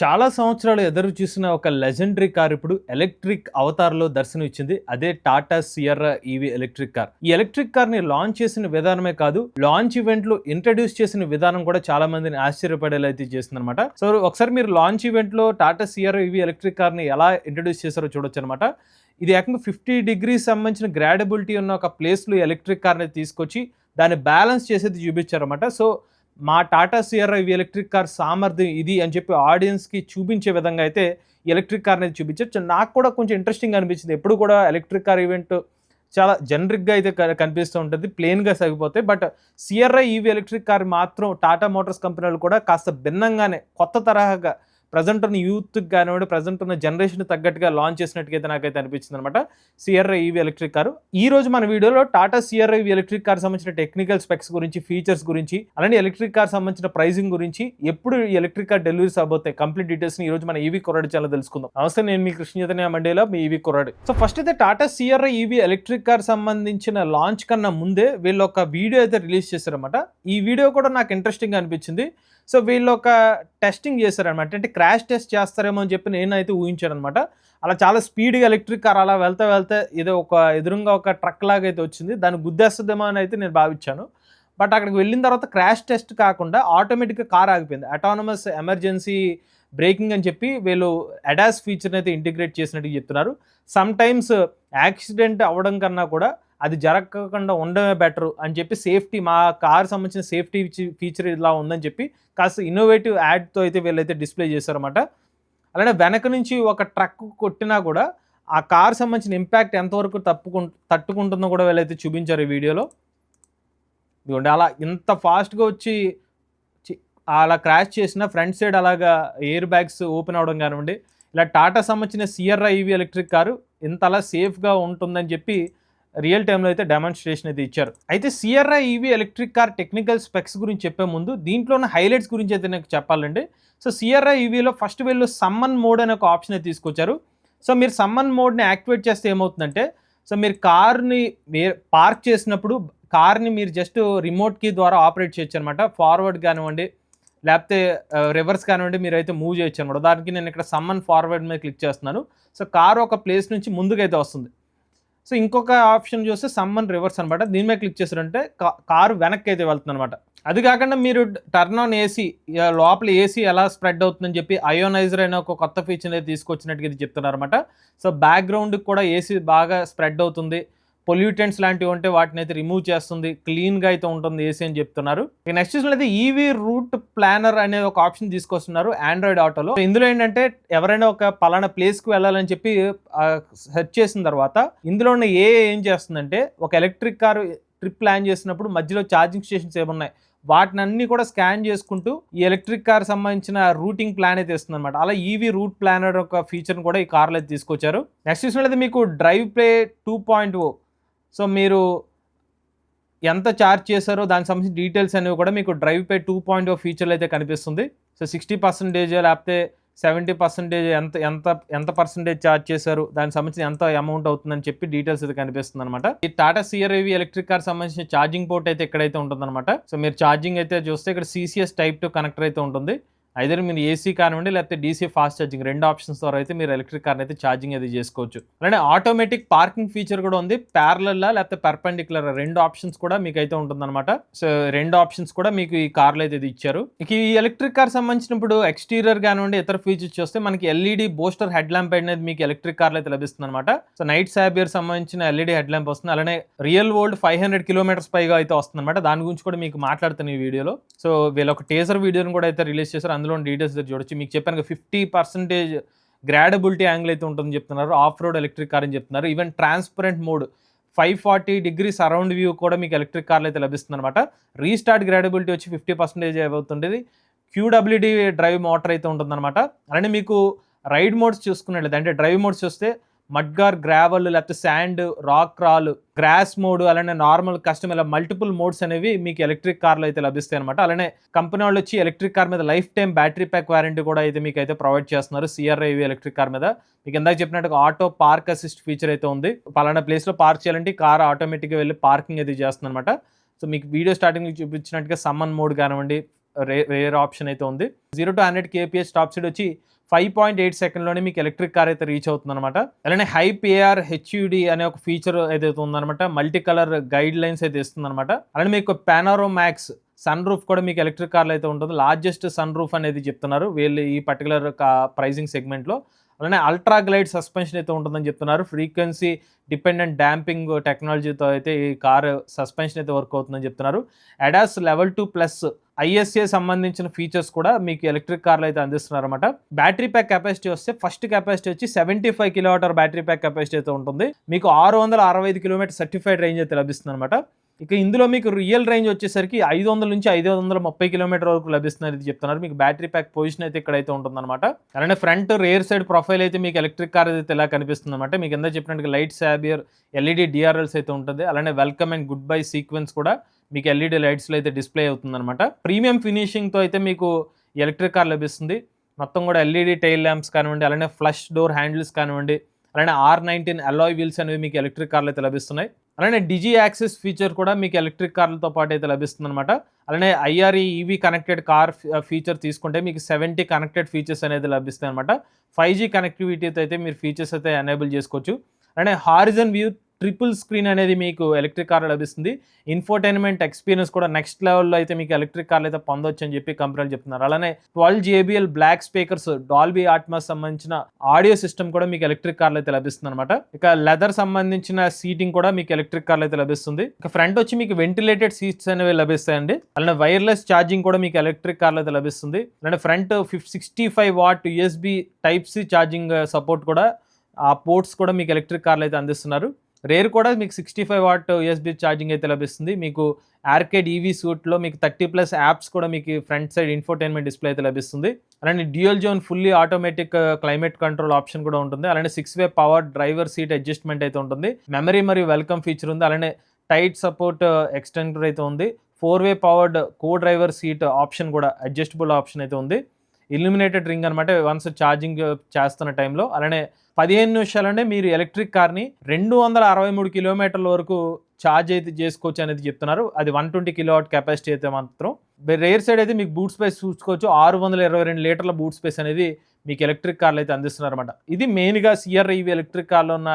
చాలా సంవత్సరాలు ఎదురు చూసిన ఒక లెజెండరీ కార్ ఇప్పుడు ఎలక్ట్రిక్ అవతార్‌లో దర్శనం ఇచ్చింది. అదే టాటా సియర్రా ఈవీ ఎలక్ట్రిక్ కార్. ఈ ఎలక్ట్రిక్ కార్‌ని లాంచ్ చేసిన విధానమే కాదు, లాంచ్ ఈవెంట్‌లో ఇంట్రొడ్యూస్ చేసిన విధానం కూడా చాలా మందిని ఆశ్చర్యపడేలా అయితే చేసిందనమాట. సో, ఒకసారి మీరు లాంచ్ ఈవెంట్‌లో టాటా సియర్రా ఈవీ ఎలక్ట్రిక్ కార్‌ని ఎలా ఇంట్రొడ్యూస్ చేశారో చూడొచ్చనమాట. ఇది ఏకంగా 50 డిగ్రీస్ సంబంధించిన గ్రాడబిలిటీ ఉన్న ఒక ప్లేస్‌లో ఎలక్ట్రిక్ కార్‌ని తీసుకొచ్చి దాన్ని బ్యాలెన్స్ చేసేది చూపించారన్నమాట. సో, మా టాటా సియర్రా ఈవీ ఎలక్ట్రిక్ కార్ సామర్థ్యం ఇది అని చెప్పి ఆడియన్స్‌కి చూపించే విధంగా అయితే ఎలక్ట్రిక్ కార్‌ని చూపించారు. నాకు కూడా కొంచెం ఇంట్రెస్టింగ్‌గా అనిపించింది. ఎప్పుడు కూడా ఎలక్ట్రిక్ కార్ ఈవెంట్ చాలా జనరిక్‌గా అయితే కనిపిస్తూ ఉంటది. ప్లెయిన్‌గా సాగిపోతాయి. బట్ సియర్రా ఈవీ ఎలక్ట్రిక్ కార్ మాత్రం టాటా మోటార్స్ కంపెనీలు కూడా కాస్త భిన్నంగానే కొత్త తరహాగా ప్రెజెంట్ ఉన్న యూత్‌కి కానివ్వండి, ప్రెజెంట్ ఉన్న జనరేషన్‌కి తగ్గట్టుగా లాంచ్ చేసినట్టుగా నాకైతే అనిపించిందనమాట సియర్రా ఈవీ ఎలక్ట్రిక్ కారు. ఈ రోజు మన వీడియోలో టాటా సియర్రా ఈవీ ఎలక్ట్రిక్ కార్ సంబంధించిన టెక్నికల్ స్పెక్స్ గురించి, ఫీచర్స్ గురించి, అలానే ఎలక్ట్రిక్ కార్ సంబంధించిన ప్రైసింగ్ గురించి, ఎప్పుడు ఈ ఎలక్ట్రిక్ కార్ డెలివరీస్ అవబోతాయి, కంప్లీట్ డీటెయిల్స్‌ని ఈ రోజు మన ఈవీ కుర్రాడి ఛానల్ తెలుసుకుందాం. నమస్తే, నేను మీ కృష్ణ చైతన్య మండేలా, మీ ఈవీ కుర్రాడి. సో ఫస్ట్ అయితే టాటా సియర్రా ఈవీ ఎలక్ట్రిక్ కార్ సంబంధించిన లాంచ్ కన్నా ముందే వీళ్ళు ఒక వీడియో అయితే రిలీజ్ చేశారన్నమాట. ఈ వీడియో కూడా నాకు ఇంట్రెస్టింగ్‌గా అనిపించింది. సో వీళ్ళు ఒక టెస్టింగ్ చేశారనమాట. అంటే క్రాష్ టెస్ట్ చేస్తారేమో అని చెప్పి నేనైతే ఊహించాననమాట. అలా చాలా స్పీడ్‌గా ఎలక్ట్రిక్ కార్ అలా వెళ్తా ఏదో ఒక ఎదురుంగా ఒక ట్రక్ లాగా అయితే వచ్చింది. దాన్ని గుద్దేస్తదేమో అని అయితే నేను భావించాను. బట్ అక్కడికి వెళ్ళిన తర్వాత క్రాష్ టెస్ట్ కాకుండా ఆటోమేటిక్‌గా కార్ ఆగిపోయింది. అటానమస్ ఎమర్జెన్సీ బ్రేకింగ్ అని చెప్పి వీళ్ళు అడాస్ ఫీచర్‌ని అయితే ఇంటిగ్రేట్ చేసినట్టుగా చెప్తున్నారు. సమ్ టైమ్స్ యాక్సిడెంట్ అవ్వడం కన్నా కూడా అది జరగకుండా ఉండడమే బెటరు అని చెప్పి సేఫ్టీ, మా కార్ సంబంధించిన సేఫ్టీ ఫీచర్ ఇలా ఉందని చెప్పి కాస్త ఇన్నోవేటివ్ యాడ్‌తో అయితే వీళ్ళైతే డిస్‌ప్లే చేశారన్నమాట. అలానే వెనక నుంచి ఒక ట్రక్ కొట్టినా కూడా ఆ కార్ సంబంధించిన ఇంపాక్ట్ ఎంతవరకు తట్టుకుంటుందో కూడా వీళ్ళైతే చూపించారు ఈ వీడియోలో. ఇదిగోండి అలా ఇంత ఫాస్ట్‌గా వచ్చి అలా క్రాష్ చేసిన ఫ్రంట్ సైడ్ అలాగా ఎయిర్ బ్యాగ్స్ ఓపెన్ అవ్వడం కానివ్వండి, ఇలా టాటా సంబంధించిన సియర్రా ఈవీ ఎలక్ట్రిక్ కారు ఇంతలా సేఫ్‌గా ఉంటుందని చెప్పి రియల్ టైంలో అయితే డెమాన్స్ట్రేషన్ అయితే ఇచ్చారు. అయితే సియర్రా EV electric car technical specs గురించి చెప్పే ముందు దీంట్లో ఉన్న హైలైట్స్ గురించి అయితే నాకు చెప్పాలండి. సో సియర్రా ఈవీలో ఫస్ట్ వీళ్ళు సమ్మన్ మోడ్ అనే ఒక ఆప్షన్ అయితే తీసుకొచ్చారు. సో మీరు సమ్మన్ మోడ్ని యాక్టివేట్ చేస్తే ఏమవుతుందంటే, సో మీరు కార్ని పార్క్ చేసినప్పుడు కార్ని మీరు జస్ట్ రిమోట్ కీ ద్వారా ఆపరేట్ చేయొచ్చు అనమాట. ఫార్వర్డ్ కానివ్వండి, లేకపోతే రివర్స్ కానివ్వండి, మీరైతే మూవ్ చేయొచ్చు అనమాట. దానికి నేను ఇక్కడ సమ్మన్ ఫార్వర్డ్ మీద క్లిక్ చేస్తున్నాను. సో కార్ ఒక ప్లేస్ నుంచి ముందుకైతే వస్తుంది. సో ఇంకొక ఆప్షన్ చూస్తే సమ్మన్ రివర్స్ అనమాట. దీని మీద క్లిక్ చేశారంటే కారు వెనక్కి అయితే వెళ్తుంది అనమాట. అది కాకుండా మీరు టర్న్ ఆన్ ఏసీ, లోపల ఏసీ ఎలా స్ప్రెడ్ అవుతుందని చెప్పి అయోనైజర్ అనే ఒక కొత్త ఫీచర్ అయితే తీసుకొచ్చినట్టుగా ఇది చెప్తున్నారు అనమాట. సో బ్యాక్గ్రౌండ్కి కూడా ఏసీ బాగా స్ప్రెడ్ అవుతుంది. పొల్యూటెంట్స్ లాంటివి ఉంటే వాటిని అయితే రిమూవ్ చేస్తుంది, క్లీన్గా అయితే ఉంటుంది ఏసీ అని చెప్తున్నారు. ఇక నెక్స్ట్ చూసినట్లయితే ఈవీ రూట్ ప్లానర్ అనే ఒక ఆప్షన్ తీసుకొస్తున్నారు ఆండ్రాయిడ్ ఆటోలో. ఇందులో ఏంటంటే ఎవరైనా ఒక పలానా ప్లేస్కి వెళ్ళాలని చెప్పి సెర్చ్ చేసిన తర్వాత ఇందులో ఉన్న ఏం చేస్తుందంటే, ఒక ఎలక్ట్రిక్ కారు ట్రిప్ ప్లాన్ చేసినప్పుడు మధ్యలో ఛార్జింగ్ స్టేషన్స్ ఏమున్నాయి వాటిని అన్ని కూడా స్కాన్ చేసుకుంటూ ఈ ఎలక్ట్రిక్ కార్ సంబంధించిన రూటింగ్ ప్లాన్ అయితే ఇస్తుంది అనమాట. అలా ఈవీ రూట్ ప్లానర్ ఒక ఫీచర్ని కూడా ఈ కార్లో అయితే తీసుకొచ్చారు. నెక్స్ట్ చూసినట్లయితే మీకు డ్రైవ్ ప్లే 2.0. సో మీరు ఎంత ఛార్జ్ చేశారో దానికి సంబంధించిన డీటెయిల్స్ అనేవి కూడా మీకు డ్రైవ్ పే 2.0 ఫీచర్లు అయితే కనిపిస్తుంది. సో 60% లేకపోతే 70% ఎంత పర్సెంటేజ్ ఛార్జ్ చేశారు, దానికి సంబంధించిన ఎంత అమౌంట్ అవుతుందని చెప్పి డీటెయిల్స్ అయితే కనిపిస్తుంది అనమాట. ఈ టాటా సియర్రా ఈవీ ఎలక్ట్రిక్ కార్ సంబంధించిన ఛార్జింగ్ పోర్ట్ అయితే ఎక్కడైతే ఉంటుందన్నమాట. సో మీరు ఛార్జింగ్ అయితే చూస్తే ఇక్కడ CCS Type 2 కనెక్టర్ అయితే ఉంటుంది. ఐదర్ మీరు ఏసీ కానివ్వండి లేకపోతే DC ఫాస్ట్ ఛార్జింగ్, రెండు ఆప్షన్స్ ద్వారా అయితే మీరు ఎలక్ట్రిక్ కార్ని అయితే ఛార్జింగ్ అయితే చేసుకోవచ్చు. అలానే ఆటోమేటిక్ పార్కింగ్ ఫీచర్ కూడా ఉంది. ప్యారలల్ లేకపోతే పర్పెండిక్యులర్ రెండు ఆప్షన్స్ కూడా మీకు అయితే ఉంటుందన్నమాట. సో రెండు ఆప్షన్స్ కూడా మీకు ఈ కార్లో అయితే ఇచ్చారు. ఇక ఈ ఎలక్ట్రిక్ కార్ సంబంధించినప్పుడు ఎక్స్టీరియర్ కానివ్వండి ఇతర ఫీచర్స్ చూస్తే మనకి LED బూస్టర్ హెడ్ ల్యాంప్ అనేది మీకు ఎలక్ట్రిక్ కార్లో అయితే లభిస్తుంది అనమాట. సో నైట్ సాబియర్ సంబంధించిన LED హెడ్ ల్యాంప్ వస్తుంది. అలానే రియల్ వరల్డ్ 500 కిలోమీటర్స్ పైగా అయితే వస్తుంది అనమాట. దాని గురించి కూడా మీకు మాట్లాడుతాను ఈ వీడియోలో. సో వీళ్ళు ఒక టేజర్ వీడియోని కూడా అయితే రిలీజ్ చేశారు. అందులో డీటెయిల్స్ చూడొచ్చు. మీకు చెప్పాను 50% గ్రాడబిలిటీ యాంగిల్ అయితే ఉంటుందని చెప్తున్నారు. ఆఫ్ రోడ్ ఎలక్ట్రిక్ కార్ అని చెప్తున్నారు. Even transparent mode 540 degrees around view కూడా మీకు ఎలక్ట్రిక్ కార్లు అయితే లభిస్తుంది అనమాట. రీస్టార్ట్ గ్రాడబిలిటీ వచ్చి 50% అవుతుంటుంది. QWD డ్రైవ్ మోటార్ అయితే ఉంటుందన్నమాట. అలానే మీకు రైడ్ మోడ్స్ చూసుకున్నట్లయితే, అంటే డ్రైవ్ మోడ్స్ చూస్తే మడ్గార్, గ్రావెల్, లేకపోతే sand, rock crawl, grass mode, అలానే నార్మల్, కస్టమ్, ఇలా మల్టిపుల్ మోడ్స్ అనేవి మీకు ఎలక్ట్రిక్ కార్లో అయితే లభిస్తాయి అనమాట. అలానే కంపెనీ వాళ్ళు వచ్చి ఎలక్ట్రిక్ కార్ మీద life time battery pack warranty కూడా అయితే మీకు అయితే ప్రొవైడ్ చేస్తున్నారు సియర్రా ఈవీ ఎలక్ట్రిక్ కార్ మీద. మీకు ఇందాక చెప్పినట్టుగా ఆటో పార్క్ అసిస్ట్ ఫీచర్ అయితే ఉంది. పలానా ప్లేస్లో పార్క్ చేయాలంటే కార్ ఆటోమేటిక్గా వెళ్ళి పార్కింగ్ అయితే చేస్తుంది అనమాట. సో మీకు వీడియో స్టార్టింగ్ చూపించినట్టుగా సమ్మన్ మోడ్ కానివ్వండి, రేర్ ఆప్షన్ అయితే ఉంది. 0-100 kph టాప్ స్పీడ్ వచ్చి 5.8 సెకండ్లోనే మీకు ఎలక్ట్రిక్ కార్ అయితే రీచ్ అవుతుందన్నమాట. అలానే హైప్ AR HUD అనే ఒక ఫీచర్ ఏదైతే ఉందన్నమాట, మల్టీ కలర్ గైడ్ లైన్స్ అయితే ఇస్తుందన్నమాట. అలానే మీకు పానోరామాక్స్ సన్ రూఫ్ కూడా మీకు ఎలక్ట్రిక్ కార్లో అయితే ఉంటుంది. లార్జెస్ట్ సన్ రూఫ్ అనేది చెప్తున్నారు వీళ్ళు ఈ పర్టికులర్ ప్రైజింగ్ సెగ్మెంట్లో. అలానే అల్ట్రా గ్లైడ్ సస్పెన్షన్ అయితే ఉంటుందని చెప్తున్నారు. ఫ్రీక్వెన్సీ డిపెండెంట్ డాంపింగ్ టెక్నాలజీతో అయితే ఈ కార్ సస్పెన్షన్ అయితే వర్క్ అవుతుందని చెప్తున్నారు. ADAS లెవెల్ 2+ ISA సంబంధించిన ఫీచర్స్ కూడా మీకు ఎలక్ట్రిక్ కార్లో అయితే అందిస్తున్నారు అనమాట. బ్యాటరీ ప్యాక్ కెపాసిటీ వస్తే ఫస్ట్ కెపాసిటీ వచ్చి 75 kWh బ్యాటరీ ప్యాక్ కెపాసిటీ అయితే ఉంటుంది. మీకు 665 km సర్టిఫైడ్ రేంజ్ అయితే లభిస్తుంది అనమాట. ఇక ఇందులో మీకు రియల్ రేంజ్ వచ్చేసరికి 500 నుంచి 530 km వరకు లభిస్తుందని చెప్తున్నారు. మీకు బ్యాటరీ ప్యాక్ పొజిషన్ అయితే ఇక్కడైతే ఉంటుందన్నమాట. అలానే ఫ్రంట్ రేర్ సైడ్ ప్రొఫైల్ అయితే మీకు ఎలక్ట్రిక్ కార్ అయితే ఇలా కనిపిస్తుంది అనమాట. మీకు ఎంత చెప్పినట్టుగా లైట్ సాబియర్ LED DRLs అయితే ఉంటుంది. అలానే welcome and good bye sequence కూడా మీకు LED లైట్స్లో అయితే డిస్ప్లే అవుతుందన్నమాట. ప్రీమియం ఫినిషింగ్తో అయితే మీకు ఎలక్ట్రిక్ కార్ లభిస్తుంది. మొత్తం కూడా LED టైల్ ల్యాంప్స్ కానివ్వండి, అలానే ఫ్లష్ డోర్ హ్యాండిల్స్ కానివ్వండి, అలానే R19 అలాయ్ వీల్స్ అనేవి మీకు ఎలక్ట్రిక్ కార్లు అయితే లభిస్తున్నాయి. అలానే డిజి యాక్సెస్ ఫీచర్ కూడా మీకు ఎలక్ట్రిక్ కార్లతో పాటు అయితే లభిస్తుంది అనమాట. అలానే IRE EV connected car feature తీసుకుంటే మీకు 70 కనెక్టెడ్ ఫీచర్స్ అనేది లభిస్తాయి అనమాట. 5G కనెక్టివిటీతో అయితే మీరు ఫీచర్స్ అయితే ఎనేబుల్ చేసుకోవచ్చు. అలానే హారిజన్ వ్యూ ట్రిపుల్ స్క్రీన్ అనేది మీకు ఎలక్ట్రిక్ కార్లో లభిస్తుంది. ఇన్ఫోటైన్మెంట్ ఎక్స్పీరియన్స్ కూడా నెక్స్ట్ లెవెల్లో అయితే మీకు ఎలక్ట్రిక్ కార్లు అయితే పొందొచ్చు అని చెప్పి కంపెనీలు చెప్తున్నారు. అలానే 12 JBL black speakers, Dolby Atmos సంబంధించిన ఆడియో సిస్టమ్ కూడా మీకు ఎలక్ట్రిక్ కార్లో అయితే లభిస్తుంది అనమాట. ఇక లెదర్ సంబంధించిన సీటింగ్ కూడా మీకు ఎలక్ట్రిక్ కార్లో అయితే లభిస్తుంది. ఇక ఫ్రంట్ వచ్చి మీకు వెంటిలేటెడ్ సీట్స్ అనేవి లభిస్తాయండి. అలానే వైర్లెస్ ఛార్జింగ్ కూడా మీకు ఎలక్ట్రిక్ కార్లో అయితే లభిస్తుంది. అలానే front 65 what USB Type-C charging support కూడా ఆ పోర్ట్స్ కూడా మీకు ఎలక్ట్రిక్ కార్లు అయితే అందిస్తున్నారు. రేర్ కూడా మీకు 65 వాట్ USB ఛార్జింగ్ అయితే లభిస్తుంది. మీకు ఆర్కేడ్ EV సూట్లో మీకు 30+ యాప్స్ కూడా మీకు ఫ్రంట్ సైడ్ ఇన్ఫోటైన్మెంట్ డిస్ప్లే అయితే లభిస్తుంది. అలానే dual zone fully automatic climate control option కూడా ఉంటుంది. అలానే 6-way power driver seat adjustment అయితే ఉంటుంది. మెమరీ మరియు వెల్కమ్ ఫీచర్ ఉంది. అలానే టైట్ సపోర్ట్ ఎక్స్టెండర్ అయితే ఉంది. 4-way పవర్డ్ కో డ్రైవర్ సీట్ ఆప్షన్ కూడా అడ్జస్టబుల్ ఆప్షన్ అయితే ఉంది. ఇల్యూమినేటెడ్ రింగ్ అనమాట వన్స్ ఛార్జింగ్ చేస్తున్న టైంలో. అలానే 15 నిమిషాలనే మీరు ఎలక్ట్రిక్ కార్ని 263 కిలోమీటర్ల వరకు ఛార్జ్ అయితే చేసుకోవచ్చు అనేది చెప్తున్నారు. అది 120 kW కెపాసిటీ అయితే మాత్రం. రేర్ సైడ్ అయితే మీకు బూట్ స్పేస్ చూసుకోవచ్చు. 622 లీటర్ల బూట్ స్పేస్ అనేది మీకు ఎలక్ట్రిక్ కార్లు అయితే అందిస్తున్నారు అనమాట. ఇది మెయిన్గా CR EV ఎలక్ట్రిక్ కార్లో ఉన్న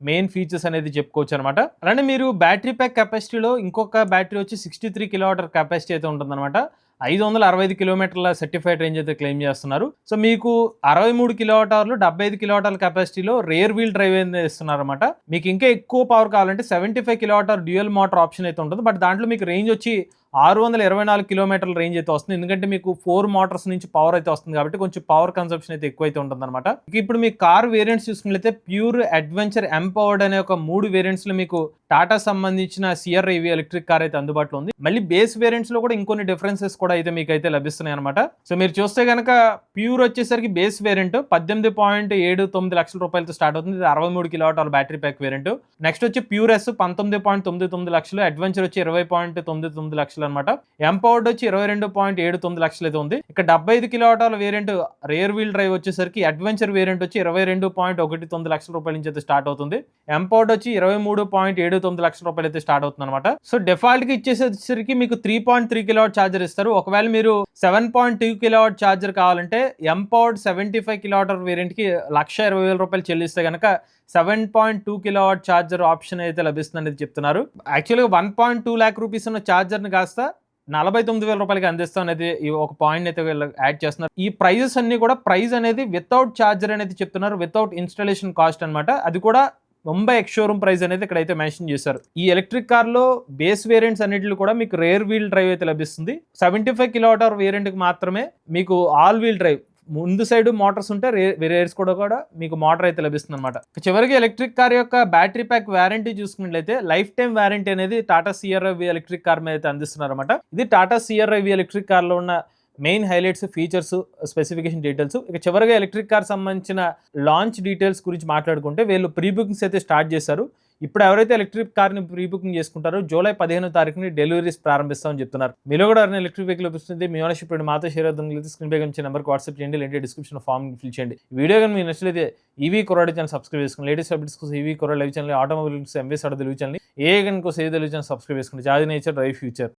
మెయిన్ ఫీచర్స్ అనేది చెప్పుకోవచ్చు అనమాట. అలానే మీరు బ్యాటరీ ప్యాక్ కెపాసిటీలో ఇంకొక బ్యాటరీ వచ్చి 63 kWh కెపాసిటీ అయితే ఉంటుందన్నమాట. 565 కిలోమీటర్ల సర్టిఫైడ్ రేంజ్ అయితే క్లెయిమ్ చేస్తున్నారు. సో మీకు 63 kWh 75 kWh కెపాసిటీలో రేర్ వీల్ డ్రైవ్ అయితే ఇస్తున్నారు అనమాట. మీకు ఇంకా ఎక్కువ పవర్ కావాలంటే 75 kWh డ్యూయల్ మోటార్ ఆప్షన్ అయితే ఉంటుంది. బట్ దాంట్లో మీకు రేంజ్ వచ్చి 624 కిలోమీటర్ల రేంజ్ అయితే వస్తుంది. ఎందుకంటే మీకు 4 మోటార్స్ నుంచి పవర్ అయితే వస్తుంది కాబట్టి కొంచెం పవర్ కన్సంప్షన్ అయితే ఎక్కువ అయితే ఉంటుంది అనమాట. ఇప్పుడు మీ కార్ వేరియంట్స్ చూసుకున్నట్లయితే ప్యూర్, అడ్వెంచర్, ఎంపవర్డ్ అనే ఒక 3 వేరియంట్స్ లో మీకు టాటా సంబంధించిన CR EV ఎలక్ట్రిక్ కార్ అయితే అందుబాటులో ఉంది. మళ్ళీ బేస్ వేరియంట్స్ లో కూడా ఇంకొన్ని డిఫరెన్సెస్ కూడా అయితే మీకు అయితే లభిస్తున్నాయి అనమాట. సో మీరు చూస్తే కనుక ప్యూర్ వచ్చేసరికి బేస్ వేరియంట్ 18.79 లక్షల రూపాయలతో స్టార్ట్ అవుతుంది. ఇది 63 kWh battery pack variant. Next వచ్చి ప్యూర్ S 19.99 లక్షలు, అడ్వెంచర్ వచ్చి 20.99 లక్షలు అనమాట. ఎంపవర్డ్ వచ్చి 22.79 లక్షలు అయితే ఉంది. ఇక 75 kWh variant rear wheel drive వచ్చేసరికి అడ్వెంచర్ వేరియంట్ వచ్చి 22.19 లక్షల రూపాయల నుంచి అయితే స్టార్ట్ అవుతుంది. ఎంపవర్డ్ వచ్చి 23.79 లక్షల రూపాయలు అయితే స్టార్ట్ అవుతుంది అనమాట. సో డిఫాల్ట్ కి ఇచ్చేసరికి మీకు 3.3 kW ఛార్జర్ ఇస్తారు. ఒకవేళ మీరు 7.2 kW ఛార్జర్ కావాలంటే ఎంపవర్డ్ 75 kWh వేరియంట్ కి 1,20,000 రూపాయలు చెల్లిస్తే కనుక 7.2 kW ఛార్జర్ ఆప్షన్ అయితే లభిస్తుంది అనేది చెప్తున్నారు. యాక్చువల్గా 1.2 lakh రూపీస్ ఉన్న ఛార్జర్ని కాస్త 49,000 రూపాయలకి అందిస్తాం అనేది ఈ ఒక పాయింట్ అయితే వీళ్ళు యాడ్ చేస్తున్నారు. ఈ ప్రైజెస్ అన్ని కూడా ప్రైస్ అనేది వితౌట్ ఛార్జర్ అనేది చెప్తున్నారు, వితౌట్ ఇన్స్టాలేషన్ కాస్ట్ అనమాట. అది కూడా ముంబై ఎక్స్ షోరూమ్ ప్రైస్ అనేది ఇక్కడైతే మెన్షన్ చేశారు. ఈ ఎలక్ట్రిక్ కార్లో బేస్ వేరియంట్స్ అన్నిటిలో కూడా మీకు రేర్ వీల్ డ్రైవ్ అయితే లభిస్తుంది. 75 kWh వేరియంట్కి మాత్రమే మీకు ఆల్ వీల్ డ్రైవ్, ముందు సైడ్ మోటార్స్ ఉంటే రేర్స్ కూడా మీకు మోటార్ అయితే లభిస్తుంది అనమాట. చివరికి ఎలక్ట్రిక్ కార్ యొక్క బ్యాటరీ ప్యాక్ వారంటీ చూసుకున్నట్లయితే లైఫ్ టైం వారంటీ అనేది Tata CR EV electric car మీద అయితే అందిస్తున్నారు అనమాట. ఇది టాటా CR EV ఎలక్ట్రిక్ కార్లో ఉన్న main highlights, features, specification details. ఇక చివరిగా ఎలక్ట్రిక్ కార్ సంబంధించిన లాంచ్ డీటెయిల్స్ గురించి మాట్లాడుకుంటే వీళ్ళు ప్రీ బుకింగ్స్ అయితే స్టార్ట్ చేశారు. ఇప్పుడు ఎవరైతే ఎలక్ట్రిక్ కార్ని ప్రీ బుకింగ్ చేసుకుంటారో జూలై 15వ తారీఖుని డెలివరీస్ ప్రారంభిస్తామని చెప్తున్నారు. మీలో కూడా ఎవరైనా ఎలక్ట్రిక్ వెహికల్ లభిస్తుంది, మీ ఓనర్షిప్ మాతో షేర్ అవుతుంది, స్క్రీన్ పై ఇచ్చే నెంబర్కి వాట్సాప్ చేయండి, లేదంటే డిస్క్రిప్షన్ ఫామ్ ఫిల్ చేయండి. వీడియో కానీ మీకు నచ్చినట్లయితే ఈవీ కొరాడి ఛానల్ సబ్స్క్రైబ్ చేసుకోండి. లేటెస్ట్ అప్డేట్స్ కోసం ఈవీ కొరాడి live channel, automobiles, MVS Telugu channel, ఏ గన్ కోసం తెలుగు ఛానల్ సబ్స్క్రైబ్ చేసుకోండి. జాది నేచర్ డ్రైవ్ ఫ్యూచర్.